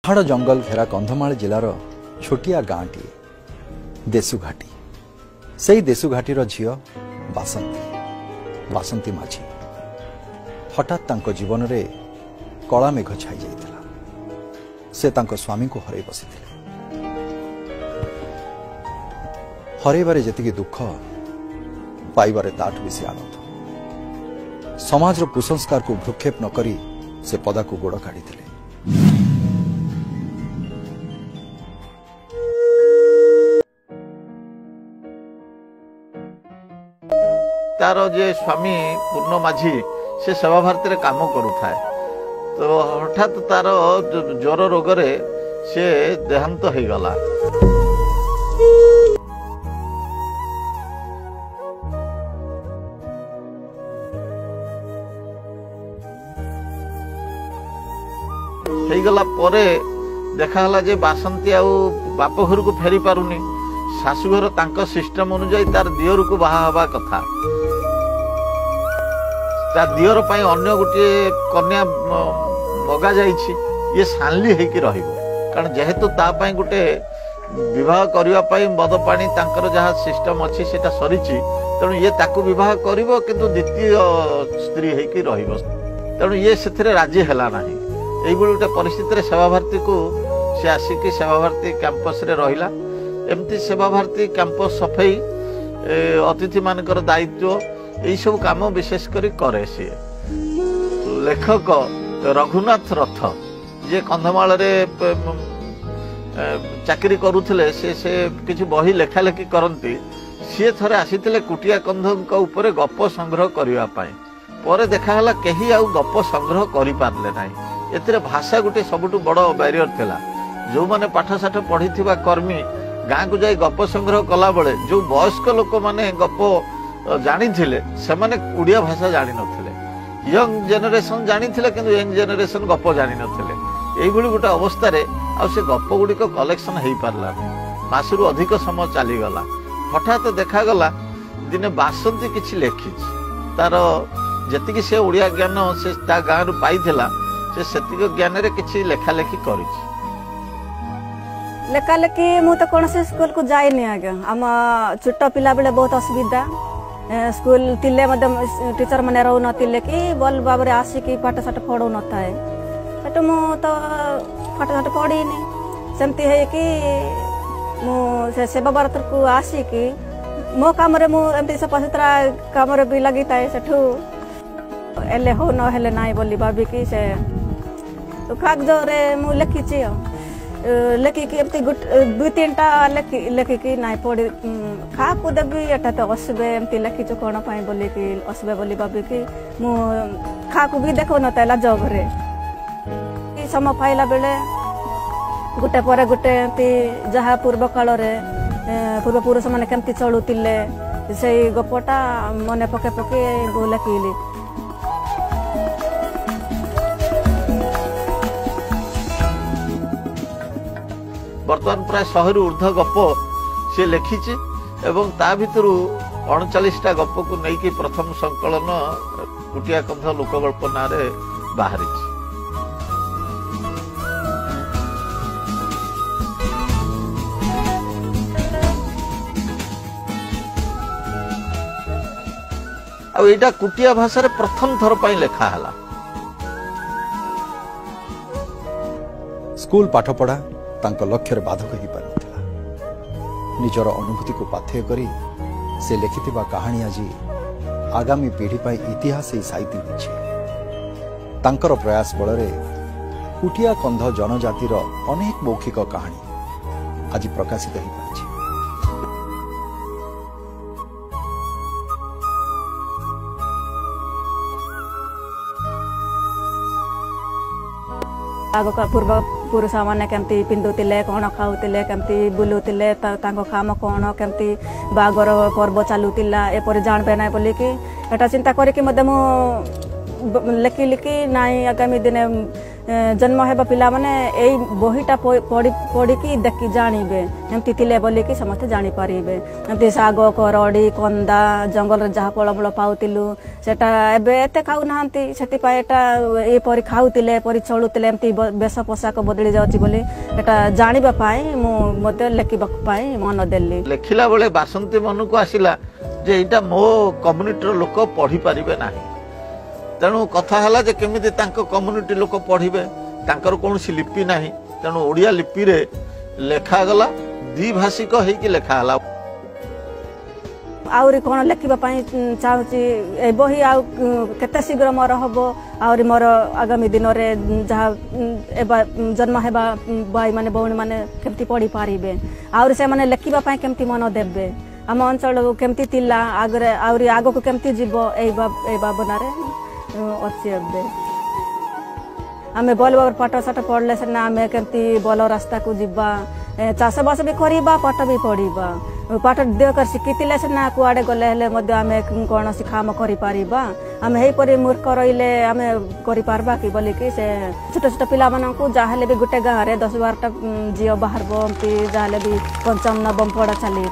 पहाड़ जंगल घेरा कंधमाल जिलार छोटिया गाँटी देशुघाटी से देशुघाटीर झील बासंती बासंती माझी हठात तांको जीवन रे कला मेघ छाई जाइतिला। से तांको स्वामी को हरई बसिथिले। हरईबारे जेतिकी दुख पाइबारे ताठ बेसी आनंद। समाजर कुसंस्कार को भ्रुक्षेप न करी से पदा को गोड़ काढ़िथिले। तार जे स्वामी पूर्ण माझी से सेवा भारती रे काम करुथाए तो हठात तार ज्वर रोग रे से देहांत हो गला। गला परे देखाला जे बासंती आउ बाप घर को फेरी पारुनी। शाशुघर तांको सिस्टम अनुसार तार दियर को बाहा हवा कथा। दियर अन्य गोटे कन्या मगा जाइछि ये सानली हेकि रहिबो कारण जेहेतु तापाई गोटे विवाह करिवा पाई मद पानी तांकर जहा सिस्टम अछि सेटा सरिछि तेणु ये ताकू विवाह करिवो किंतु द्वितीय स्त्री हेकि रहिबो तेणु ये सेथिरे राजी हैला नाही। एई गोटे परिस्थिति रे सेवा भारती को से आसिकी सेवा भारती कैंपस रे रहिला। एमती सेवा भारती कैंपस सफाई अतिथि मानकर दायित्व यही सब काम विशेष करी करे। सी लेखक रघुनाथ रथ जे कंधमाल रे चाकरी करुथिले से किछि बही लेखा लेखी करंती। सी थरे आसीथिले कुटिया कंधक ऊपर गप संग्रह करिवा पाई परे देखागला केही आउ गप संग्रह करि पारले नाही। एथिरे भाषा गोटे सबुठु बड़ बैरियर थिला। जो माने पाठ साठ पढ़िथिबा कर्मी गाँ को जाई गप संग्रह कला बेले जो वयस्क लोक माने गप जानी थिले सेमाने उड़िया भाषा जानी नथिले। यंग जेनरेशन जानी थिले किंतु यंग जेनरेशन गप जानी नथिले। एई भली गोटे अवस्था रे आ से गप गुडी को कलेक्शन हेई पारला मासुरु अधिक समय चली गला। हठात देखा गला दिने बासंती किछि लेखिछि तार जतिकि से उड़िया ज्ञान से ता गाँ रु पाइथिला से सेतिक ज्ञान रे किछि लेखा लेखी करिछि। लेखा लेखी मु तो कौन से स्कूल को जाइनी आज्ञा। आम छोट पिला बेले बहुत असुविधा स्कूल तिले टीचर मैंने रहू नथिले कि बल बाबरे आसिकी पाठ साठ पढ़ू न थाए सेटू मु तो पाठ साठ पढ़ीनी सेमती है कि मु से सेवा भारत को आसिकी मो काम रे मु एमती सफासुतरा काम रे भी लगी थाए सेठू एले हो न हेले नाई बोली भाभी कि से तो कागज रे मु लिखिछि लेखिकी एमती दुई तीनटा लेखिकी नाई पढ़ी खा को देवी एटा तो असबे एमती लेखिछु कोन पाई बोली कि असबे बोली भाभी कि मु खा को भी देखो न तैला जगरे कि समय पाइला बेले गुटे परे गुटे एमती जहा पूर्व काल रे पूर्व पुरुष माने केमती चलुतिले सेई गपटा मने पके पके लेखिली। बर्तमान प्राय 100 रु ऊर्ध्व गप से लिखिछि एवं ता भितरु 39टा गप को नेकी प्रथम संकलन कुटिया कंध लोकगल्प ना रे बाहरिछि। आ एटा कुटिया भाषा रे प्रथम थर पई लेखा हला। स्कूल पाठ पढ़ा तांको लक्ष्य बाधक हो पार निजर अनुभूति को पाथेय करी से लिखिथिबा कहानी आज आगामी पीढ़ी पाई इतिहास ही साइती होछि। तांकर प्रयास बल रे कुटिया कंध जनजातिर अनेक मौखिक कहानी आज प्रकाशित हो पाछि। आग पूर्व पुरुष मैंने केमती पिंधुले कौन खाऊले केमती बुलूले काम कौन केमती बागर पर्व चलूला एपरी जानबे ना बोली कि एटा चिंता करके मु लिखिली कि नाई आगामी दिन जन्म हेबा पिला माने एई बहीटा पढ़ी देखि जानबे एमती थिले बोली कि समस्त जानी पारिबे एमती साग करड़ी कंदा जंगल रे जहा फलमूल पाउतिलु सेटा एबे एते खाउ नाहंती सेति पाए एटा ए परि खाउतिले परि चलुतिले एमती बेस पोशाक बदली जाउची बोली एटा जानिबा पाए मु मते लेखिबा पाए मन देली लेखिला बेले बासंती मन को आसिला जे एटा मो कम्युनिटी लोक पढ़ी पारिबे नाही तेणु कथा है जे केमिति तांको कम्युनिटी लोक पढ़िबे तांकर कोनोसी लिपि नाही तेणु ओडिया लिपि रे लेखा गला द्विभाषिक हेकि लेखा हला आउरी कोन लेखिबा पाई चाहूची ए बही आ केते शीघ्र मोर हबो आउरी मोर आगामी दिन रे जहा एबा जन्म हेबा भाई माने बौणी माने केमती पढ़ी पारिबे आउरी से माने लेखिबा पाई केमती मन देबे आम अंचल केमती तिला आगरे आउरी आगो को केमती जीवो ए बाबना रे अच्छे आमे बल बाबर पाठ साठ पढ़ले सिना आमे केमती बल रास्ता को जीवा चाष बास भी करवा पाठ भी पढ़ा पाठ देह कर शिखिले सिना कुआडे गले हेले मध्य आमे कौन काम करिपारिबा आमे हेई परि मूर्ख रहिले आमे करि पारबा कि बोली कि से छोट छोट पिला मानन को जाहले भी गुटे गाँ रे 10-12टा झियो बाहरबो एमती जाहले भी 5म नवम पढ़ा चली